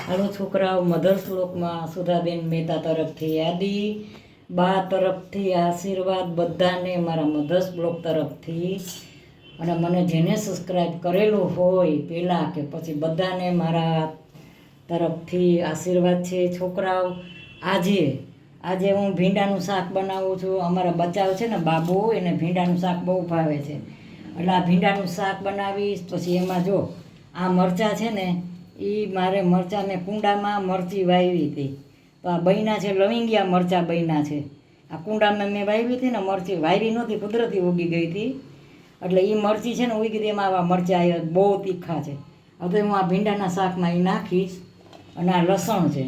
હાલો છોકરાઓ, મધર શ્લોકમાં સુધાબેન મહેતા તરફથી યાદી, બા તરફથી આશીર્વાદ, બધાને મારા મધર શ્લોક તરફથી, અને મને જેને સબસ્ક્રાઈબ કરેલું હોય પહેલાં કે પછી બધાને મારા તરફથી આશીર્વાદ છે. છોકરાઓ, આજે હું ભીંડાનું શાક બનાવું છું. અમારા બચાવ છે ને બાબુ, એને ભીંડાનું શાક બહુ ભાવે છે, એટલે આ ભીંડાનું શાક બનાવીશ. પછી એમાં જો આ મરચાં છે ને, એ મારે મરચાં મેં કુંડામાં મરચી વાવી હતી, તો આ બૈના છે લવિંગિયા મરચાં બૈના છે. આ કુંડામાં મેં વાવી હતી ને મરચી, વાવી નહોતી, કુદરતી ઉગી ગઈ હતી, એટલે એ મરચી છે ને ઉગી હતી, એમાં આવા મરચાં આવ્યા, બહુ તીખા છે. હવે હું આ ભીંડાના શાકમાં એ નાખીશ, અને આ લસણ છે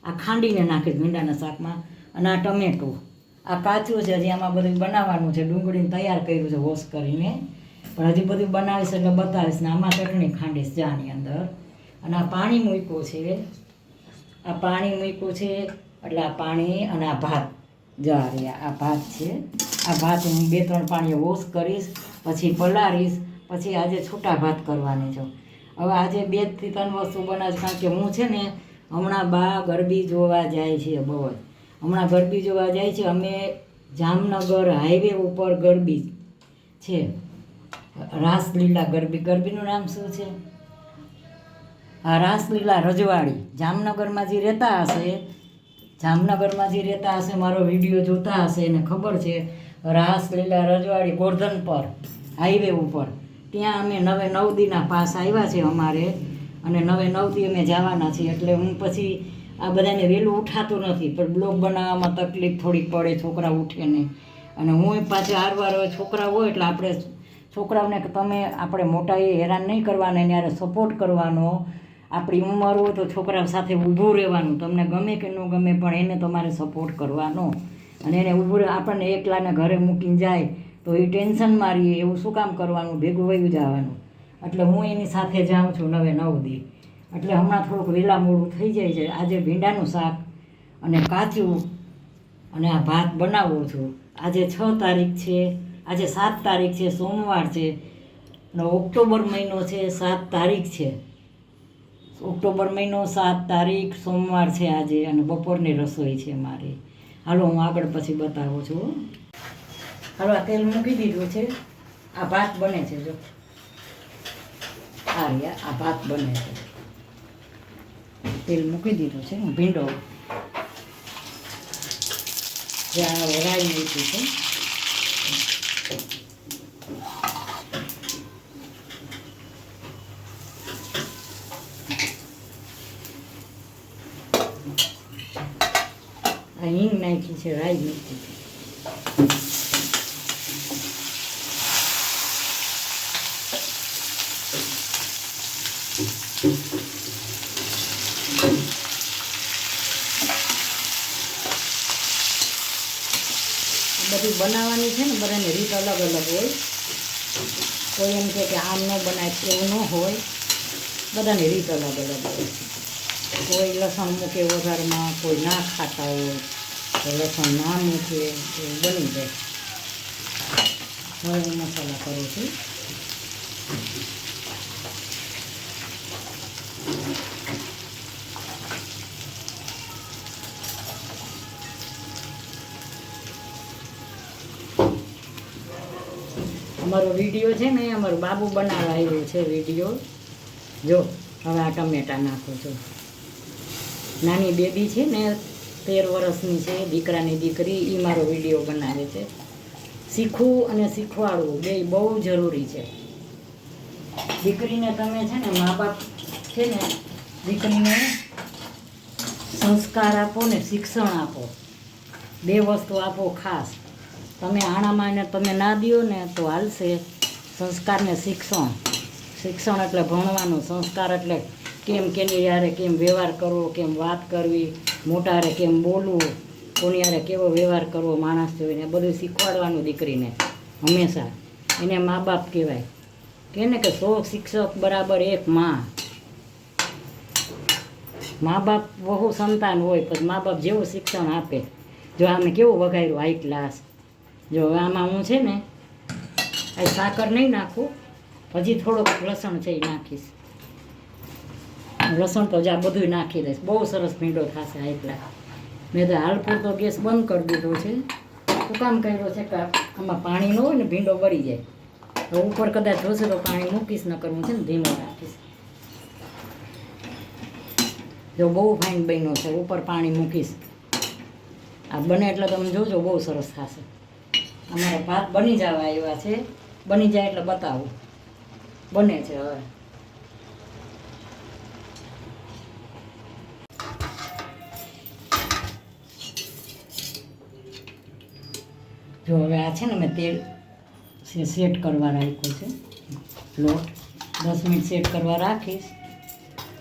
આ ખાંડીને નાખીશ ભીંડાના શાકમાં, અને આ ટમેટું આ કાચું છે, હજી આમાં બધું બનાવવાનું છે. ડુંગળીને તૈયાર કર્યું છે વોશ કરીને, પણ હજી બધું બનાવીશ એટલે બતાવીશ. ને આમાં ચટણી ખાંડીશ ચાની અંદર, અને આ પાણી મૂક્યું છે, આ પાણી મૂક્યું છે, એટલે આ પાણી અને આ ભાત જા રહ્યા, આ ભાત છે. આ ભાત હું 2-3 પાણીએ વોશ કરીશ, પછી પલાળીશ, પછી આજે છૂટા ભાત કરવાની છું. હવે આજે 2 થી 3 વસ્તુ બનાવીશ, કારણ કે હું છે ને હમણાં બા ગરબી જોવા જાય છે. બહુ હમણાં ગરબી જોવા જાય છે. અમે જામનગર હાઈવે ઉપર ગરબી છે, રાસલીલા ગરબી. ગરબીનું નામ શું છે? આ રાસલીલા રજવાડી. જામનગરમાં જે રહેતા હશે, મારો વિડીયો જોતા હશે, એને ખબર છે. રાસલીલા રજવાડી ગોર્ધન પર હાઈવે ઉપર, ત્યાં અમે 9 દીના પાસ આવ્યા છે અમારે, અને 9 દી અમે જવાના છીએ. એટલે હું પછી આ બધાને વહેલું ઉઠાતું નથી, પણ બ્લોગ બનાવવામાં તકલીફ થોડીક પડે, છોકરા ઉઠે નહીં. અને હું પાછી આરવાર છોકરા હોય એટલે આપણે છોકરાઓને આપણે મોટાએ હેરાન નહીં કરવાને, ત્યારે સપોર્ટ કરવાનો. આપણી ઉંમર હોય તો છોકરા સાથે ઊભું રહેવાનું, તમને ગમે કે ન ગમે, પણ એને તમારે સપોર્ટ કરવાનો. અને એને ઊભું આપણને એકલાને ઘરે મૂકીને જાય તો એ ટેન્શનમાં રહીએ, એવું શું કામ કરવાનું, ભેગું વયું જવાનું. એટલે હું એની સાથે જાઉં છું 9 દી. એટલે હમણાં થોડુંક વહેલા મોડું થઈ જાય છે. આજે ભીંડાનું શાક અને કાચું અને આ ભાત બનાવું છું. આજે 6 તારીખ છે, આજે 7 તારીખ છે, સોમવાર છે, અને ઓક્ટોબર મહિનો છે, 7 તારીખ છે. ઓક્ટોબર મહિનો 7 તારીખ સોમવાર છે આજે, અને બપોરની રસોઈ છે મારી. હાલો હું આગળ પછી બતાવું છું. હાલો આ તેલ મૂકી દીધું છે, આ ભાત બને છે. જો આ ભાત બને છે, તેલ મૂકી દીધું છે. ભીંડો જ્યાં રાઈ મૂકી છે, હિંગ નાખી છે, રાઈ નાખી છે. બધી બનાવવાની છે ને, બધાની રીત અલગ અલગ હોય. કોઈ એમ કે આમ ન બનાય, એવું ન હોય. બધાની રીત અલગ અલગ હોય. કોઈ લસણ મૂકે વઘારમાં, કોઈ ના ખાતા હોય તો લસણ ના મૂકે, એવું બની જાય. હવે હું મસાલા કરું છું. અમારો વિડીયો છે ને, અમારો બાબુ બનાવવા આવ્યો છે વિડીયો. જો હવે આ ટમેટા નાખું છું. નાની બેબી છે ને, 13 વર્ષની છે, દીકરાની દીકરી, એ મારો વિડીયો બનાવે છે. શીખવું અને શીખવાડવું બે બહુ જરૂરી છે. દીકરીને તમે છે ને, મા બાપ છે ને, દીકરીને સંસ્કાર આપો ને શિક્ષણ આપો, 2 વસ્તુ આપો ખાસ. તમે આણામાં એને તમે ના દો ને તો હાલશે. સંસ્કારને શિક્ષણ એટલે ભણવાનું, સંસ્કાર એટલે કેમ કેની યારે કેમ વ્યવહાર કરવો, કેમ વાત કરવી, મોટા હારે કેમ બોલવું, કોની યારે કેવો વ્યવહાર કરવો માણસ જોઈને, બધું શીખવાડવાનું દીકરીને હંમેશા. એને મા બાપ કહેવાય. કે ને કે 100 શિક્ષક બરાબર 1 માં. મા બાપ બહુ સંતાન હોય, પણ મા બાપ જેવું શિક્ષણ આપે. જો આમે કેવું વઘાર્યું હાઈ ક્લાસ. જો આમાં હું છે ને સાકર નહીં નાખું, હજી થોડોક લસણ છે એ નાખીશ. લસણ તો જા બધું નાખી દઈશ. બહુ સરસ ભીંડો થશે એટલા. મેં તો હાલ પૂરતો ગેસ બંધ કરી દીધો છે. શું કામ કર્યો છે કે આમાં પાણી ન હોય ને ભીંડો બળી જાય. તો ઉપર કદાચ જોશે તો પાણી મૂકીશ, ન કરવું છે ને ધીમો રાખીશ. જો બહુ ફાઇન બન્યો છે, ઉપર પાણી મૂકીશ. આ બને એટલે તમે જોજો, બહુ સરસ થશે. અમારા ભાત બની જવા આવ્યા છે. બની જાય એટલે બતાવું. બને છે હવે. જો હવે આ છે ને મેં તેલ સેટ કરવા રાખ્યું છે. લોટ 10 મિનિટ સેટ કરવા રાખીશ,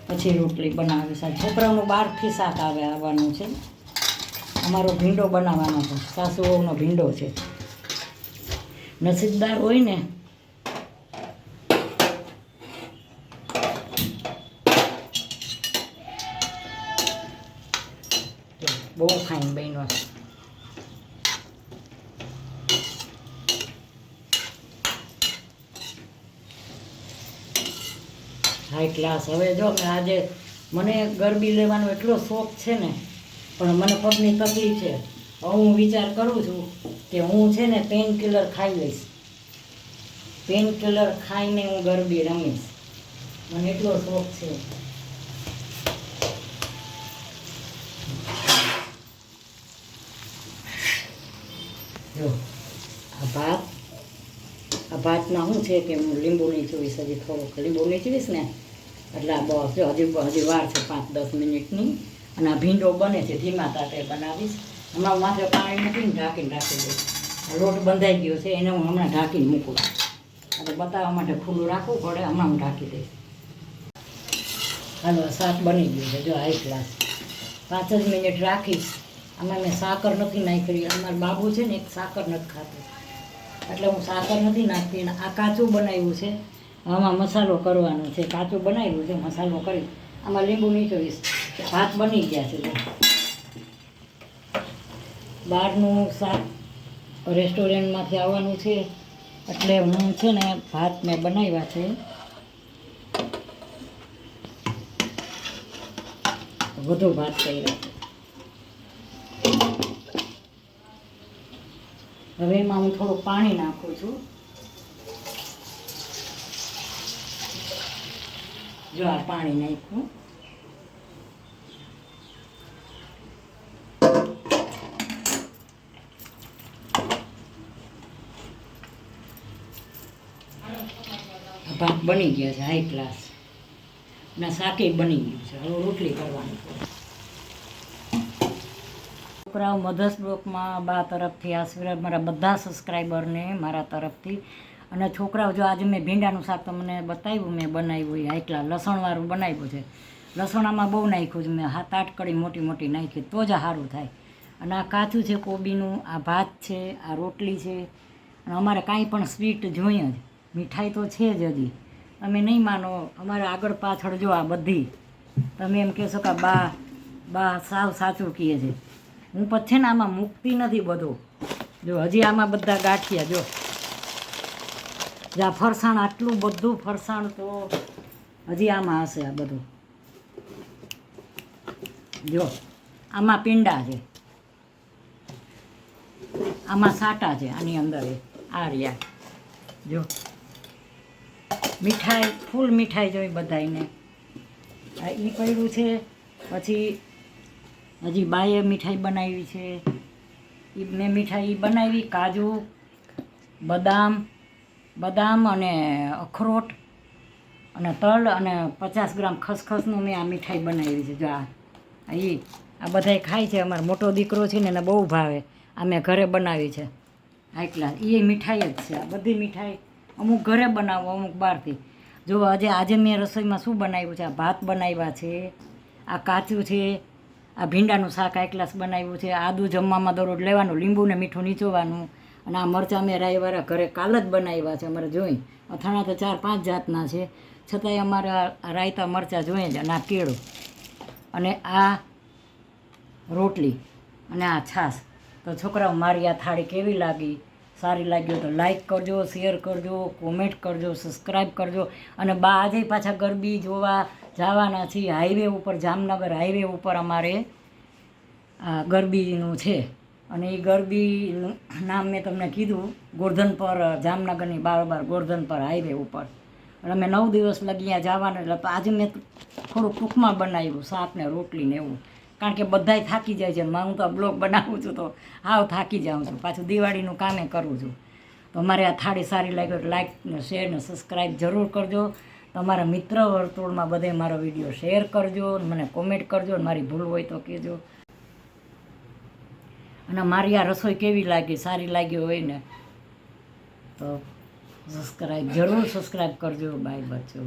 પછી રોટલી બનાવીશ. આ છોકરાઓનું બહારથી શાક આવવાનું છે. અમારો ભીંડો બનાવવાનો છે, સાસુ વહુનો ભીંડો છે. નસીબદાર હોય ને બહુ ફાઇન બન્યો છે. High class. હવે જો આજે મને ગરબી લેવાનો એટલો શોખ છે ને, પણ મને પગની તકલીફ છે. હવે હું વિચાર કરું છું કે હું છે ને પેઇન કિલર ખાઈ લઈશ. પેઇન કિલર ખાઈને હું ગરબી રમીશ. મને એટલો શોખ છે. જો આ ભાતમાં શું છે કે હું લીંબુ નીચવીશ. હજી થોડુંક લીંબુ નીચવીશ ને એટલે આ બસ જો હજી વાર છે 5-10 મિનિટની. અને આ ભીંડો બને છે, ધીમા તાપે બનાવીશ. હમણાં માથે પાણી મૂકીને ઢાંકીને રાખી દઈશ. લોટ બંધાઈ ગયો છે એને હું હમણાં ઢાંકીને મૂકું. એટલે બતાવવા માટે ખુલ્લું રાખવું પડે. હમણાં હું ઢાંકી દઈશ. હાલો, શાક બની ગયું છે. જો હાઈ ક્લાસ. 5 જ મિનિટ રાખીશ. આમાં મેં સાકર નથી નાખી. અમારા બાબુ છે ને એક સાકર નથી ખાતું, એટલે હું સાકર નથી નાખતી. અને આ કાચું બનાવ્યું છે. આમાં મસાલો કરવાનો છે. કાચું બનાવ્યું છે, મસાલો કરી આમાં લીંબુ નીચોવીશ. ભાત બની ગયા છે. બહારનું શાક રેસ્ટોરન્ટમાંથી આવવાનું છે, એટલે હું છે ને ભાત મેં બનાવ્યા છે. વધુ ભાત કર્યા છે. હવે એમાં હું થોડું પાણી નાખું છું. જો આ પાણી નાખ્યું. ભાત બની ગયા છે હાઈ ક્લાસ. ના શાકે બની ગયું છે. હવે રોટલી કરવાની. છોકરાઓ મધર્સ બ્લોકમાં બા તરફથી આશીર્વાદ, મારા બધા સબસ્ક્રાઈબરને મારા તરફથી. અને છોકરાઓ જો આજે મેં ભીંડાનું શાક તમને બતાવ્યું, મેં બનાવ્યું એ હાઈકલા લસણવાળું બનાવ્યું છે. લસણામાં બહુ નાખ્યું છે મેં, 7-8 કળી મોટી મોટી નાખી તો જ સારું થાય. અને આ કાચું છે કોબીનું, આ ભાત છે, આ રોટલી છે. અને અમારે કાંઈ પણ સ્વીટ જોઈએ જ. મીઠાઈ તો છે જ હજી. તમે નહીં માનો, અમારે આગળ પાછળ જો આ બધી તમે એમ કહેશો કે બા સાવ સાચું કહે છે. હું પછી છે ને આમાં મૂકતી નથી બધું. જો હજી આમાં બધા ગાંઠિયા જો જ્યાં ફરસાણ, આટલું બધું ફરસાણ તો હજી આમાં હશે. આ બધું જો આમાં પીંડા છે, આમાં સાટા છે, આની અંદર આ રહ્યા જો મીઠાઈ, ફૂલ મીઠાઈ જોઈ બધાને. આ એ પડ્યું છે. પછી હજી બાએ મીઠાઈ બનાવી છે. એ મેં મીઠાઈ બનાવી કાજુ, બદામ અને અખરોટ અને તલ અને 50 ગ્રામ ખસખસનું મેં આ મીઠાઈ બનાવી છે. જો આ બધાય ખાય છે. અમારો મોટો દીકરો છે ને એને બહુ ભાવે. આ મેં ઘરે બનાવી છે હાઈ ક્લાસ. એ મીઠાઈ જ છે. આ બધી મીઠાઈ અમુક ઘરે બનાવો, અમુક બહારથી. જો આજે મેં રસોઈમાં શું બનાવ્યું છે, આ ભાત બનાવ્યા છે, આ કાચું છે, આ ભીંડાનું શાક હાઈ ક્લાસ બનાવ્યું છે. આદું જમવામાં દરરોજ લેવાનું, લીંબુ ને મીઠું નીચોવાનું. અને આ મરચાં મેં રાઈવાળા ઘરે કાલ જ બનાવ્યા છે. અમારે જોઈ અથાણા તો 4-5 જાતના છે, છતાંય અમારે રાયતા મરચાં જોઈએ છે. અને આ કેળું અને આ રોટલી અને આ છાશ. તો છોકરાઓ મારી આ થાળી કેવી લાગી? સારી લાગ્યો તો લાઈક કરજો, શેર કરજો, કોમેન્ટ કરજો, સબસ્ક્રાઈબ કરજો. અને બા આજે પાછા ગરબી જોવા જવાના છીએ હાઈવે ઉપર, જામનગર હાઈવે ઉપર અમારે આ ગરબીનું છે. અને એ ગરબીનું નામ મેં તમને કીધું, ગોરધનપર, જામનગરની બારોબાર ગોરધનપર હાઈવે ઉપર. અને અમે 9 દિવસ લગી ત્યાં જવાના, એટલે આજે મેં થોડુંક ટૂંકમાં બનાવ્યું, શાક ને રોટલી ને એવું, કારણ કે બધાય થાકી જાય છે. હું તો બ્લોગ બનાવું છું તો હાવ થાકી જાઉં છું, પાછું દિવાળીનું કામે કરું છું. તો મારે આ થાળી સારી લાગ્યો તો લાઈક ને શેર ને સબસ્ક્રાઈબ જરૂર કરજો. તમારા મિત્ર વર્તુળમાં બધે મારો વિડીયો શેર કરજો, મને કોમેન્ટ કરજો, મારી ભૂલ હોય તો કહેજો. અને મારી આ રસોઈ કેવી લાગી, સારી લાગી હોય ને તો સબસ્ક્રાઈબ જરૂર કરજો. બાય બચ્ચો.